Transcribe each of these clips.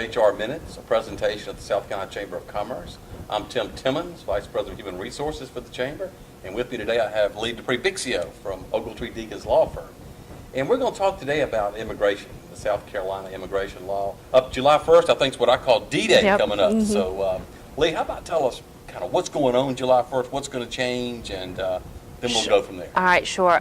HR Minutes, a presentation of the South Carolina Chamber of Commerce. I'm Tim Timmons, Vice President of Human Resources for the Chamber, and with me today I have Lee Depret-Bixio from Ogletree Deacons Law Firm. And we're going to talk today about immigration, the South Carolina immigration law. Up July 1st, I think is what I call D-Day coming up. Mm-hmm. So, Lee, how about tell us kind of what's going on July 1st, what's going to change, and then we'll go from there. All right, sure.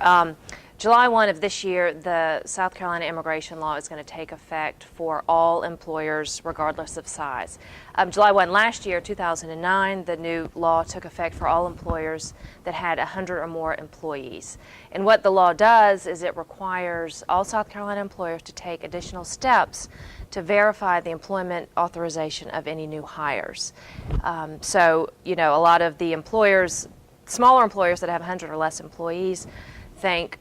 July 1 of this year, the South Carolina immigration law is going to take effect for all employers, regardless of size. July 1 last year, 2009, the new law took effect for all employers that had 100 or more employees. And what the law does is it requires all South Carolina employers to take additional steps to verify the employment authorization of any new hires. So, you know, a lot of the employers, smaller employers that have 100 or less employees, think,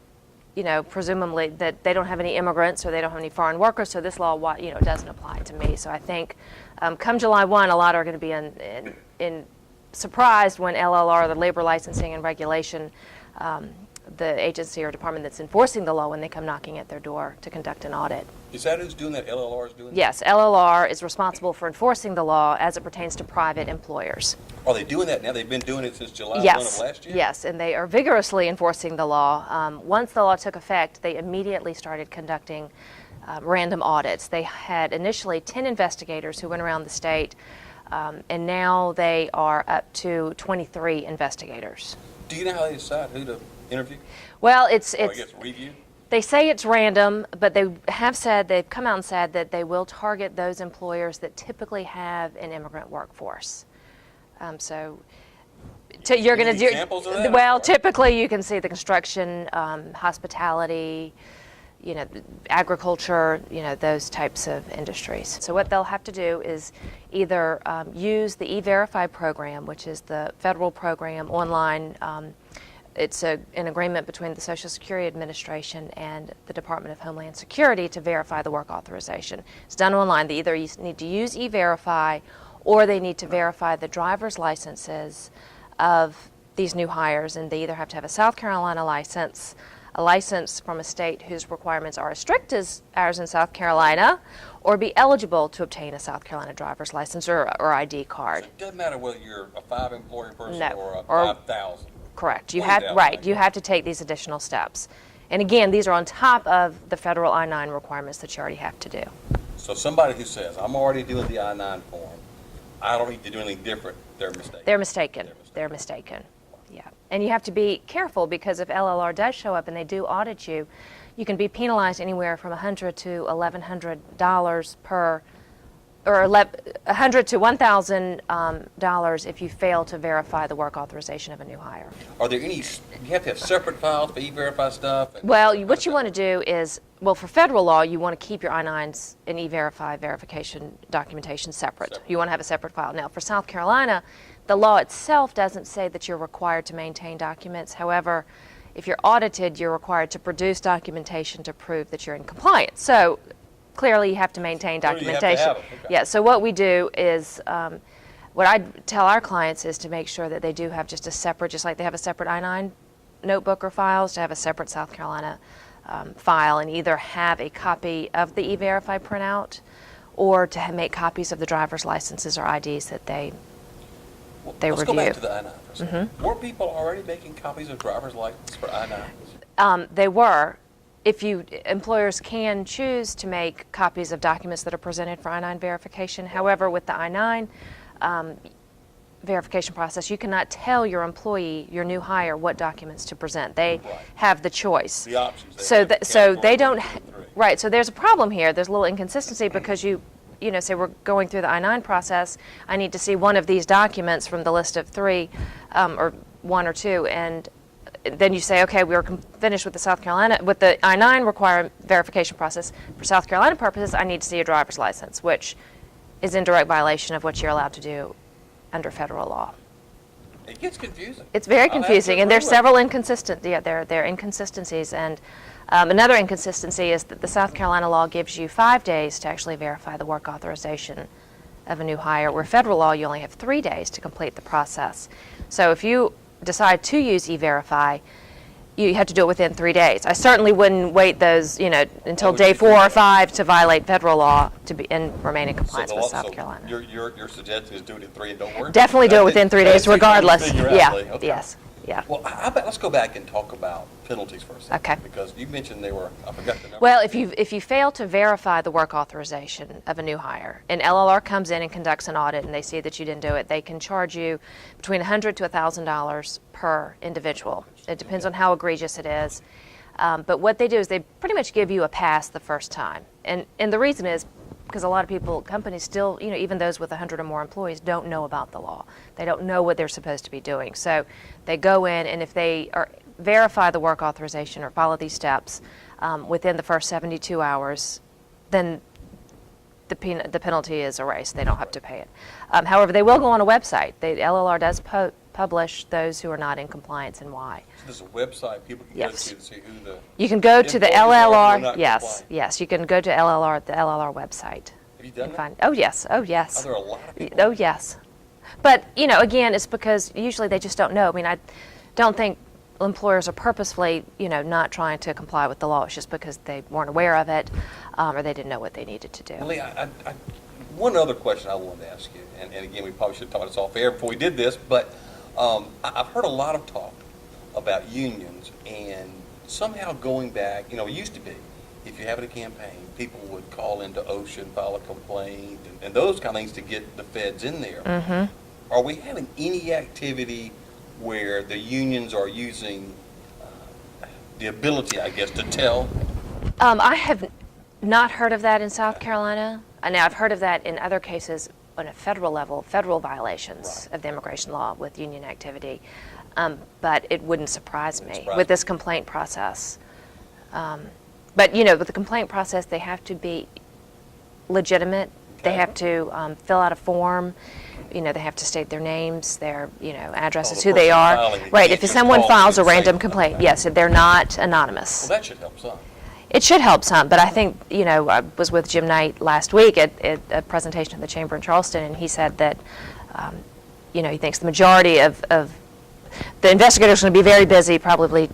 you know, presumably that they don't have any immigrants or they don't have any foreign workers, so this law, you know, doesn't apply to me. So I think come July 1, a lot are going to be surprised when LLR, the Labor Licensing and Regulation, the agency or department that's enforcing the law, when they come knocking at their door to conduct an audit. Is that who's doing that? LLR is doing that? Yes, LLR is responsible for enforcing the law as it pertains to private employers. Are they doing that now? They've been doing it since July 1 of last year? Yes, and they are vigorously enforcing the law. Once the law took effect, they immediately started conducting random audits. They had initially 10 investigators who went around the state, and now they are up to 23 investigators. Do you know how they decide who to interview? Well, it's I guess review? They say it's random, but they've come out and said that they will target those employers that typically have an immigrant workforce. You're going to do examples of that? Well, typically you can see the construction, hospitality, you know, agriculture, you know, those types of industries. So what they'll have to do is either use the E-Verify program, which is the federal program online. It's an agreement between the Social Security Administration and the Department of Homeland Security to verify the work authorization. It's done online. They either need to use E-Verify or they need to verify the driver's licenses of these new hires, and they either have to have a South Carolina license, a license from a state whose requirements are as strict as ours in South Carolina, or be eligible to obtain a South Carolina driver's license or ID card. So it doesn't matter whether you're a 5-employee person or a 5,000. Correct. You have to take these additional steps. And again, these are on top of the federal I-9 requirements that you already have to do. So somebody who says, I'm already doing the I-9 form, I don't need to do anything different, they're mistaken. They're mistaken. Yeah. And you have to be careful, because if LLR does show up and they do audit you, you can be penalized anywhere from $100 to $1,100 per, or $100 to $1,000 if you fail to verify the work authorization of a new hire. Are there any, you have to have separate files for E-Verify stuff? Well, what you want to do is, well, for federal law, you want to keep your I-9s and E-Verify verification documentation separate. You want to have a separate file. Now, for South Carolina, the law itself doesn't say that you're required to maintain documents. However, if you're audited, you're required to produce documentation to prove that you're in compliance. So clearly you have to maintain documentation. Okay. Yeah, so what we do is, what I tell our clients is to make sure that they do have just a separate, just like they have a separate I-9 notebook or files, to have a separate South Carolina file, and either have a copy of the E-Verify printout or to make copies of the driver's licenses or IDs that they review. Let's go back to the I-9 for a second. Were people already making copies of driver's license for I-9? They were. Employers can choose to make copies of documents that are presented for I-9 verification. However, with the I-9 verification process, you cannot tell your employee, your new hire, what documents to present. They have the choice. The options. So they don't. Right. So there's a problem here. There's a little inconsistency, because you know, say we're going through the I-9 process. I need to see one of these documents from the list of 3, or 1 or 2, and then you say, okay, we're finished with the I-9 requirement verification process. For South Carolina purposes, I need to see a driver's license, which is in direct violation of what you're allowed to do under federal law. It gets confusing. It's very confusing, and there's several inconsistencies. Yeah, there are inconsistencies, and another inconsistency is that the South Carolina law gives you 5 days to actually verify the work authorization of a new hire, where federal law you only have 3 days to complete the process. So if you decide to use E-Verify, you have to do it within 3 days. I certainly wouldn't wait those, until would day you 4 do or that? 5 to violate federal law to be and remain in compliance So with South Carolina. Your suggestion is do it in 3 and don't worry? Definitely do it within 3 days, regardless. Yeah. Okay. Yes. Yeah. Well, let's go back and talk about penalties for a second. Okay. Because you mentioned I forgot the number. Well, if you fail to verify the work authorization of a new hire, and LLR comes in and conducts an audit and they see that you didn't do it, they can charge you between $100 to $1,000 per individual. It depends on how egregious it is. But what they do is they pretty much give you a pass the first time. And the reason is because a lot of companies still, even those with 100 or more employees don't know about the law. They don't know what they're supposed to be doing. So they go in, and if they verify the work authorization or follow these steps within the first 72 hours, then the penalty is erased. They don't have to pay it. However, they will go on a website. The LLR does publish those who are not in compliance and why. So there's a website people can Yes. go to see who the You can go to the employees are who are LLR. not Yes, compliant. yes. You can go to the LLR website. Have you done And that? find. Oh yes. Oh yes. Are there a lot of people? Oh yes. But again, it's because usually they just don't know. I mean, I don't think employers are purposefully, not trying to comply with the law. It's just because they weren't aware of it, or they didn't know what they needed to do. Lee, one other question I wanted to ask you, and again, we probably should have taught this off air before we did this, but I've heard a lot of talk about unions and somehow going back, it used to be, if you're having a campaign, people would call into OSHA and file a complaint and those kind of things to get the feds in there. Mm-hmm. Are we having any activity where the unions are using the ability, I guess, to tell? I have not heard of that in South Carolina. Now, I've heard of that in other cases on a federal level, federal violations of the immigration law with union activity. But it wouldn't surprise me with this complaint process. But, with the complaint process, they have to be legitimate. Okay. They have to fill out a form. They have to state their names, their, addresses, the who they person are. filing it Right. can't If just someone call files a and say, random complaint, yes, they're not anonymous. Well, that should help some. It should help some, but I think, I was with Jim Knight last week at a presentation at the Chamber in Charleston, and he said that, he thinks the majority of the investigators are going to be very busy, probably,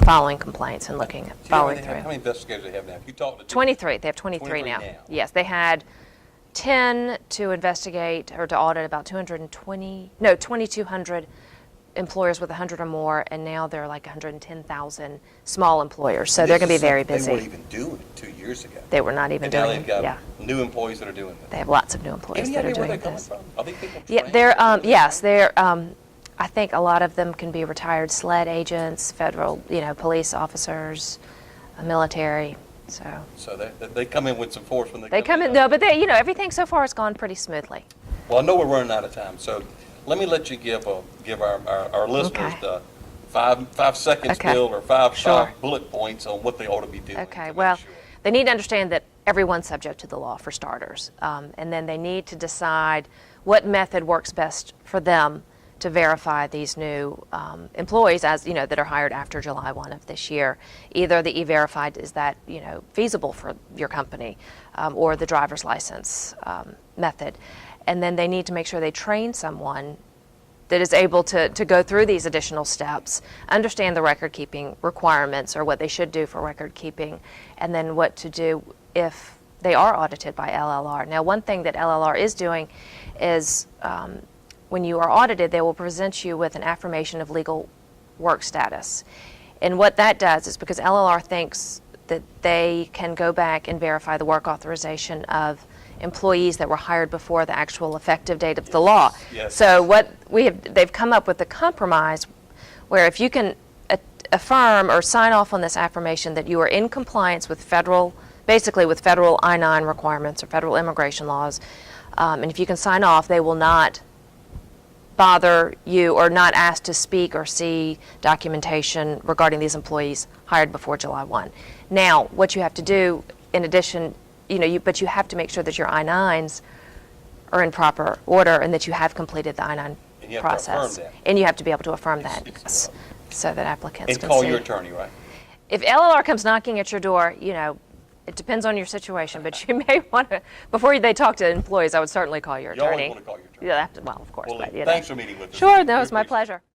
following complaints and looking at following How through. many investigators do they have now? If you talk to 23. They have 23 now. Yes, they had 10 to investigate or to audit about 2,200 employers with 100 or more, and now they're like 110,000 small employers. So they're going to be very busy. They weren't even doing it 2 years ago. They were not even And now doing they've got yeah. new employees that are doing this. They have lots of new employees Any that are idea where doing they're coming this. from? Are these people Yeah, trained? they're yes, they're. I think a lot of them can be retired SLED agents, federal, police officers, military. So they come in with some force when They come in. No, but everything so far has gone pretty smoothly. Well, I know we're running out of time, so let me let you give our listeners the 5 seconds Okay. bill or five Sure. bullet points on what they ought to be doing. Okay, to make well, sure. they need to understand that everyone's subject to the law, for starters. And then they need to decide what method works best for them to verify these new employees that are hired after July 1 of this year. Either the E-Verified, is that, feasible for your company, or the driver's license method. And then they need to make sure they train someone that is able to go through these additional steps, understand the record-keeping requirements or what they should do for record-keeping, and then what to do if they are audited by LLR. Now, one thing that LLR is doing is when you are audited, they will present you with an affirmation of legal work status. And what that does is, because LLR thinks that they can go back and verify the work authorization of employees that were hired before the actual effective date of the law. Yes. So they've come up with a compromise where if you can affirm or sign off on this affirmation that you are in compliance with basically with federal I-9 requirements or federal immigration laws, and if you can sign off, they will not bother you or not ask to speak or see documentation regarding these employees hired before July 1. Now, what you have to do in addition, but you have to make sure that your I-9s are in proper order and that you have completed the I-9 And you have to process. affirm that. And you have to be able to affirm that, yes, so that applicants And can call see. your attorney, right? If LLR comes knocking at your door, it depends on your situation, but you may want to, before they talk to employees, I would certainly call your You always attorney. want to call your attorney. Yeah, well, of course. Well, but, thanks for meeting with us. Sure, We no, it's my appreciate it. pleasure.